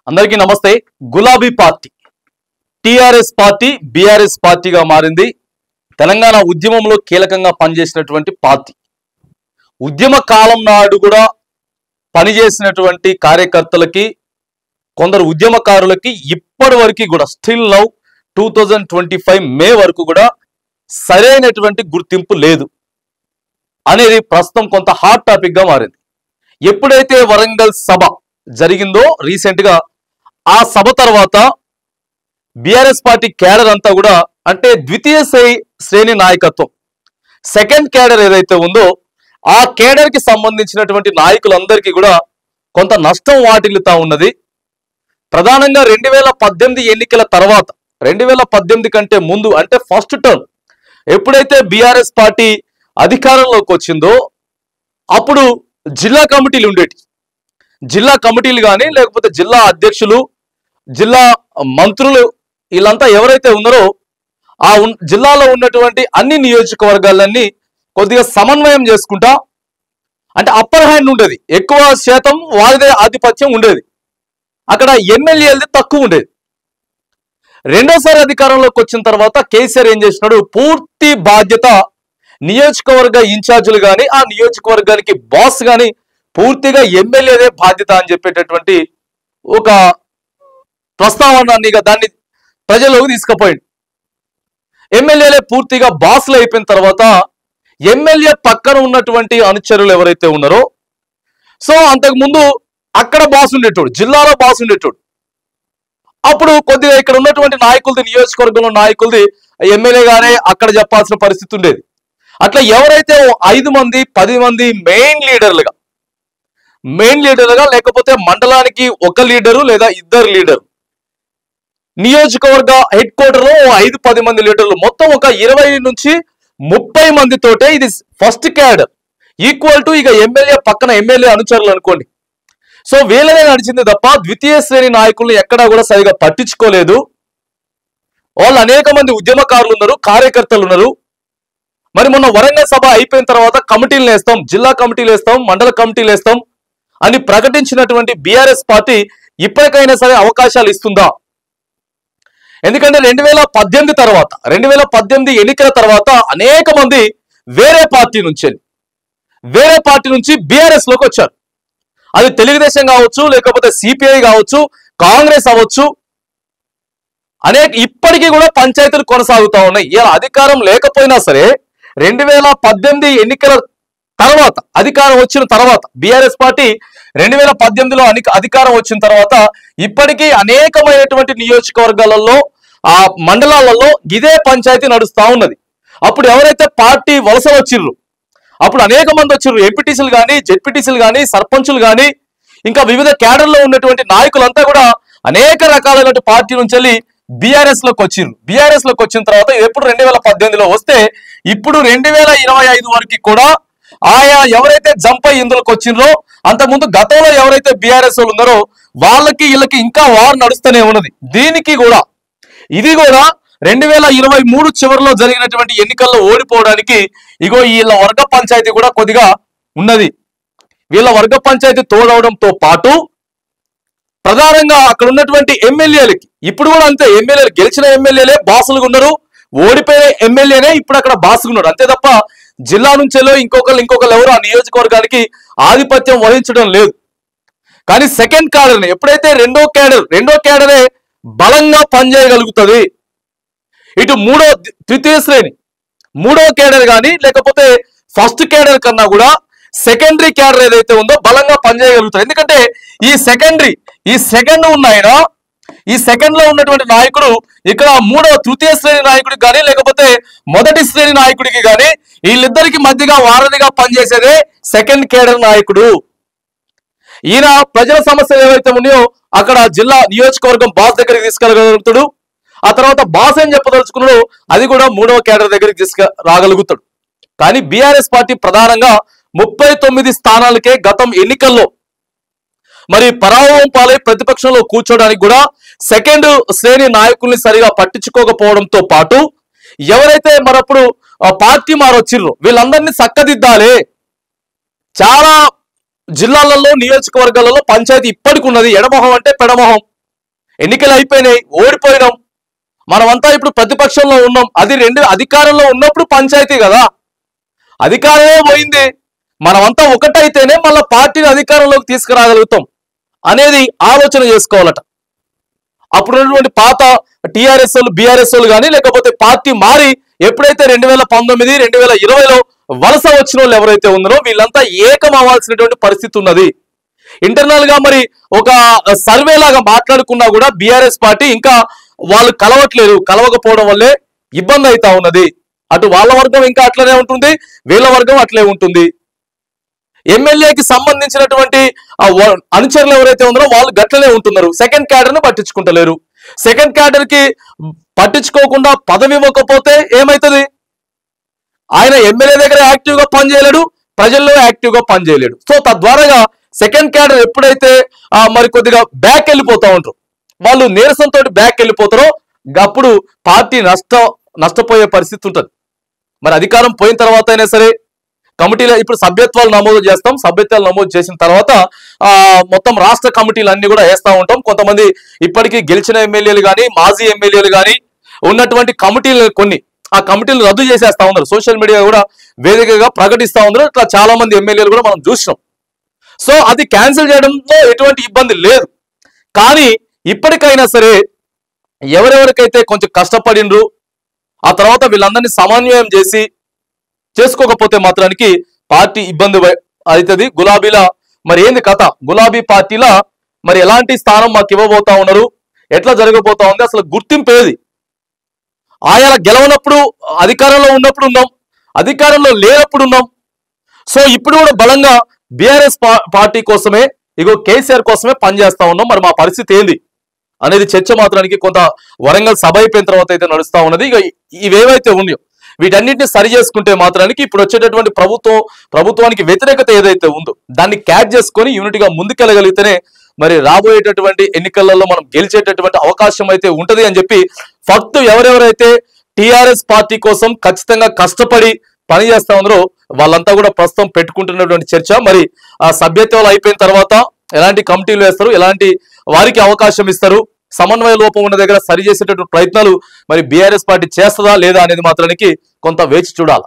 అందరికీ నమస్తే. గులాబీ పార్టీ టిఆర్ఎస్ పార్టీ బిఆర్ఎస్ పార్టీగా మారింది. తెలంగాణ ఉద్యమంలో కీలకంగా పనిచేసినటువంటి పార్టీ. ఉద్యమ కాలం నాడు కూడా పనిచేసినటువంటి కార్యకర్తలకి, కొందరు ఉద్యమకారులకి ఇప్పటి వరకు కూడా స్టిల్ నౌ 2025 మే వరకు కూడా సరైనటువంటి గుర్తింపు లేదు అనేది ప్రస్తుతం కొంత హాట్ టాపిక్ గా మారింది. ఎప్పుడైతే వరంగల్ సభ జరిగిందో రీసెంట్ గా, ఆ సభ తర్వాత బిఆర్ఎస్ పార్టీ క్యాడర్ అంతా కూడా, అంటే ద్వితీయ శ్రేణి నాయకత్వం, సెకండ్ క్యాడర్ ఏదైతే ఉందో ఆ క్యాడర్ కి సంబంధించినటువంటి నాయకులందరికీ కూడా కొంత నష్టం వాటిల్లుతా ఉన్నది. ప్రధానంగా 2018 ఎన్నికల తర్వాత, 2018 కంటే ముందు, అంటే ఫస్ట్ టర్మ్ ఎప్పుడైతే బిఆర్ఎస్ పార్టీ అధికారంలోకి వచ్చిందో అప్పుడు జిల్లా కమిటీలు ఉండేటి. జిల్లా కమిటీలు కానీ, లేకపోతే జిల్లా అధ్యక్షులు, జిల్లా మంత్రులు, వీళ్ళంతా ఎవరైతే ఉన్నారో ఆ జిల్లాలో ఉన్నటువంటి అన్ని నియోజకవర్గాలన్నీ కొద్దిగా సమన్వయం చేసుకుంటా, అంటే అప్పర్ హ్యాండ్ ఉండేది, ఎక్కువ శాతం వారిదే ఆధిపత్యం ఉండేది. అక్కడ ఎమ్మెల్యేలది తక్కువ ఉండేది. రెండోసారి అధికారంలోకి వచ్చిన తర్వాత కేసీఆర్ ఏం చేసినాడు, పూర్తి బాధ్యత నియోజకవర్గ ఇన్ఛార్జీలు కానీ, ఆ నియోజకవర్గానికి బాస్ కానీ పూర్తిగా ఎమ్మెల్యేదే బాధ్యత అని చెప్పేటటువంటి ఒక ప్రస్తావన దాన్ని ప్రజల్లోకి తీసుకుపోయింది. ఎమ్మెల్యేలే పూర్తిగా బాస్లు అయిపోయిన తర్వాత ఎమ్మెల్యే పక్కన ఉన్నటువంటి అనుచరులు ఎవరైతే ఉన్నారో, సో అంతకుముందు అక్కడ బాస్ ఉండేటోడు, జిల్లాలో బాస్ ఉండేటోడు. అప్పుడు కొద్దిగా ఇక్కడ ఉన్నటువంటి నాయకులది, నియోజకవర్గంలో నాయకులది ఎమ్మెల్యేగానే అక్కడ చెప్పాల్సిన పరిస్థితి ఉండేది. అట్లా ఎవరైతే 5 మంది 10 మంది మెయిన్ లీడర్లుగా, లేకపోతే మండలానికి ఒక లీడరు లేదా 2 లీడరు, నియోజకవర్గ హెడ్ క్వార్టర్ లో 5-10 మంది లీడర్లు, మొత్తం ఒక 20 నుంచి 30 మందితోటే ఇది ఫస్ట్ క్యాడర్, ఈక్వల్ టు ఇక ఎమ్మెల్యే పక్కన ఎమ్మెల్యే అనుచరులు అనుకోండి. సో వీళ్ళనే నడిచింది తప్ప ద్వితీయ శ్రేణి నాయకులను ఎక్కడా కూడా సరిగా పట్టించుకోలేదు. వాళ్ళు అనేక మంది ఉద్యమకారులు ఉన్నారు, కార్యకర్తలు ఉన్నారు. మరి మొన్న వరంగల్ సభ అయిపోయిన తర్వాత కమిటీలు వేస్తాం, జిల్లా కమిటీలు వేస్తాం, మండల కమిటీలు వేస్తాం అని ప్రకటించినటువంటి బిఆర్ఎస్ పార్టీ ఇప్పటికైనా సరే అవకాశాలు ఇస్తుందా? ఎందుకంటే 2018 ఎన్నికల తర్వాత అనేక మంది వేరే పార్టీ నుంచి బిఆర్ఎస్ లోకి వచ్చారు. అది తెలుగుదేశం కావచ్చు, లేకపోతే సిపిఐ కావచ్చు, కాంగ్రెస్ అవ్వచ్చు, ఇప్పటికీ కూడా పంచాయతీలు కొనసాగుతా ఉన్నాయి. ఇలా అధికారం లేకపోయినా సరే 2018 ఎన్నికల తర్వాత, అధికారం వచ్చిన తర్వాత, బిఆర్ఎస్ పార్టీ 2018లో అధికారం వచ్చిన తర్వాత ఇప్పటికీ అనేకమైనటువంటి నియోజకవర్గాలలో, ఆ మండలాలలో ఇదే పంచాయతీ నడుస్తూ ఉన్నది. అప్పుడు ఎవరైతే పార్టీ వలస వచ్చిర్రు, అప్పుడు అనేక మంది వచ్చిర్రు, ఎంపీటీసీలు కానీ, జెడ్పీటీసీలు కానీ, సర్పంచులు కానీ, ఇంకా వివిధ క్యాడర్లో ఉన్నటువంటి నాయకులంతా కూడా అనేక రకాలైన పార్టీ నుంచి వెళ్ళి బిఆర్ఎస్ లోకి వచ్చిన తర్వాత ఎప్పుడు 2018లో వస్తే ఇప్పుడు 2025 వరకు కూడా ఆయా ఎవరైతే జంప్ అయ్యి ఇందులోకి వచ్చిండ్రో, అంతకుముందు గతంలో ఎవరైతే బిఆర్ఎస్ వాళ్ళు ఉన్నారో వాళ్ళకి వీళ్ళకి ఇంకా వార్ నడుస్తూనే ఉన్నది. దీనికి కూడా ఇది కూడా 2023 చివరిలో జరిగినటువంటి ఎన్నికల్లో ఓడిపోవడానికి ఇగో వీళ్ళ వర్గ పంచాయతీ కూడా కొద్దిగా ఉన్నది. వీళ్ళ వర్గ పంచాయతీ తోడవడంతో పాటు ప్రధానంగా అక్కడ ఉన్నటువంటి ఎమ్మెల్యేలకి ఇప్పుడు కూడా అంతే, ఎమ్మెల్యేలు గెలిచిన ఎమ్మెల్యేలే బాసులుగా ఉన్నారు, ఓడిపోయిన ఎమ్మెల్యేనే ఇప్పుడు అక్కడ బాసుగా ఉన్నారు. అంతే తప్ప జిల్లా నుంచెలో ఇంకొకరు ఎవరు ఆ నియోజకవర్గానికి ఆధిపత్యం వహించడం లేదు. కానీ సెకండ్ క్యాడర్, ఎప్పుడైతే రెండో క్యాడరే బలంగా పనిచేయగలుగుతుంది, ఇటు తృతీయ శ్రేణి మూడో క్యాడర్ కానీ, లేకపోతే ఫస్ట్ క్యాడర్ కన్నా కూడా సెకండరీ క్యాడర్ ఏదైతే ఉందో బలంగా పనిచేయగలుగుతారు. ఎందుకంటే ఈ సెకండ్ ఉన్నాయన, ఈ సెకండ్ లో ఉన్నటువంటి నాయకుడు ఇక్కడ తృతీయ శ్రేణి నాయకుడికి కానీ, లేకపోతే మొదటి శ్రేణి నాయకుడికి కానీ, వీళ్ళిద్దరికి మధ్యగా వారధిగా పనిచేసేదే సెకండ్ క్యాడర్ నాయకుడు. ఈయన ప్రజల సమస్యలు ఏవైతే ఉన్నాయో అక్కడ జిల్లా నియోజకవర్గం బాస్ దగ్గరికి తీసుకెళ్ళగలుగుతాడు. ఆ తర్వాత బాస్ ఏం చెప్పదలుచుకున్నాడు అది కూడా 3వ క్యాడర్ దగ్గరికి తీసుకురాగలుగుతాడు. కానీ బిఆర్ఎస్ పార్టీ ప్రధానంగా 39 స్థానాలకే గతం ఎన్నికల్లో మరి పరాభవం పాలై ప్రతిపక్షంలో కూర్చోడానికి కూడా సెకండ్ శ్రేణి నాయకుల్ని సరిగా పట్టించుకోకపోవడంతో పాటు ఎవరైతే మరప్పుడు పార్టీ మారొచ్చిర్రో వీళ్ళందరినీ చక్కదిద్దాలి. చాలా జిల్లాలలో, నియోజకవర్గాలలో పంచాయతీ ఇప్పటికి ఉన్నది. ఎడమొహం అంటే పెడమొహం, ఎన్నికలు అయిపోయినాయి, ఓడిపోయినాం, మనమంతా ఇప్పుడు ప్రతిపక్షంలో ఉన్నాం. అది అధికారంలో ఉన్నప్పుడు పంచాయతీ కదా, అధికారమే పోయింది. మనమంతా ఒకటైతేనే మళ్ళీ పార్టీని అధికారంలోకి తీసుకురాగలుగుతాం అనేది ఆలోచన చేసుకోవాలట. అప్పుడున్నటువంటి పాత టీఆర్ఎస్ వాళ్ళు, బీఆర్ఎస్ వాళ్ళు కానీ, లేకపోతే పార్టీ మారి ఎప్పుడైతే 2019, 2020లో వలస వచ్చిన వాళ్ళు ఎవరైతే ఉన్నారో వీళ్ళంతా ఏకం అవ్వాల్సినటువంటి పరిస్థితి ఉన్నది. ఇంటర్నల్ గా మరి ఒక సర్వే లాగా మాట్లాడుకున్నా కూడా బీఆర్ఎస్ పార్టీ ఇంకా వాళ్ళు కలవట్లేదు, కలవకపోవడం వల్లే ఇబ్బంది అవుతా ఉన్నది. అటు వాళ్ళ వర్గం ఇంకా అట్లనే ఉంటుంది, వీళ్ళ వర్గం అట్లే ఉంటుంది. ఎమ్మెల్యేకి సంబంధించినటువంటి అనుచరులు ఎవరైతే ఉన్నారో వాళ్ళు గట్లనే ఉంటున్నారు, సెకండ్ క్యాడర్ ను పట్టించుకుంటలేరు. సెకండ్ క్యాడర్ కి పట్టించుకోకుండా పదవి ఇవ్వకపోతే ఏమైతుంది? ఆయన ఎమ్మెల్యే దగ్గర యాక్టివ్ గా పనిచేయలేడు, ప్రజల్లో యాక్టివ్ గా పనిచేయలేడు. సో తద్వారాగా సెకండ్ క్యాడర్ ఎప్పుడైతే మరి కొద్దిగా బ్యాక్ వెళ్ళిపోతా ఉంటారు, వాళ్ళు నీరసంతో బ్యాక్ వెళ్ళిపోతారో అప్పుడు పార్టీ నష్టపోయే పరిస్థితి ఉంటుంది. మరి అధికారం పోయిన తర్వాత అయినా సరే కమిటీలో ఇప్పుడు సభ్యత్వాలు నమోదు చేస్తాం. సభ్యత్వాలు నమోదు చేసిన తర్వాత మొత్తం రాష్ట్ర కమిటీలు అన్ని కూడా వేస్తూ ఉంటాం. కొంతమంది ఇప్పటికీ గెలిచిన ఎమ్మెల్యేలు కానీ, మాజీ ఎమ్మెల్యేలు కానీ ఉన్నటువంటి కమిటీలు కొన్ని ఆ కమిటీలు రద్దు చేసేస్తా ఉన్నారు. సోషల్ మీడియా కూడా వేదికగా ప్రకటిస్తూ ఉన్నారు. ఇట్లా చాలా మంది ఎమ్మెల్యేలు కూడా మనం చూసినాం. సో అది క్యాన్సిల్ చేయడంలో ఎటువంటి ఇబ్బంది లేదు. కానీ ఇప్పటికైనా సరే ఎవరెవరికైతే కొంచెం కష్టపడిండ్రు ఆ తర్వాత వీళ్ళందరినీ సమన్వయం చేసుకోకపోతే మాత్రానికి పార్టీ ఇబ్బంది అవుతుంది. గులాబీల మరి ఏంది కథ? గులాబీ పార్టీల మరి ఎలాంటి స్థానం మాకు ఇవ్వబోతా ఉన్నారు, ఎట్లా జరగబోతా ఉంది, అసలు గుర్తింపు ఏది? ఆయా గెలవనప్పుడు అధికారంలో ఉన్నప్పుడు ఉన్నాం, అధికారంలో లేనప్పుడు ఉన్నాం. సో ఇప్పుడు కూడా బలంగా బీఆర్ఎస్ పార్టీ కోసమే, ఇగో కేసీఆర్ కోసమే పనిచేస్తా ఉన్నాం. మరి మా పరిస్థితి ఏంది అనేది చర్చ మాత్రానికి కొంత వరంగల్ సభ అయిపోయిన తర్వాత అయితే నడుస్తా ఉన్నది. ఇక ఇవేవైతే ఉన్నాయో వీటన్నిటిని సరి చేసుకుంటే మాత్రానికి ఇప్పుడు వచ్చేటటువంటి ప్రభుత్వానికి వ్యతిరేకత ఏదైతే ఉందో దాన్ని క్యాచ్ చేసుకొని యూనిట్ గా ముందుకెళ్ళగలిగితేనే మరి రాబోయేటటువంటి ఎన్నికలలో మనం గెలిచేటటువంటి అవకాశం అయితే ఉంటది అని చెప్పి ఫక్తు ఎవరెవరైతే టీఆర్ఎస్ పార్టీ కోసం ఖచ్చితంగా కష్టపడి పనిచేస్తా ఉన్నారో వాళ్ళంతా కూడా ప్రస్తుతం పెట్టుకుంటున్నటువంటి చర్చ. మరి ఆ సభ్యత్వాలు అయిపోయిన తర్వాత ఎలాంటి కమిటీలు వేస్తారు, ఎలాంటి వారికి అవకాశం ఇస్తారు, సమన్వయ లోపం ఉన్న దగ్గర సరి చేసేటటువంటి ప్రయత్నాలు మరి బీఆర్ఎస్ పార్టీ చేస్తుందా లేదా అనేది మాత్రానికి కొంత వేచి చూడాలి.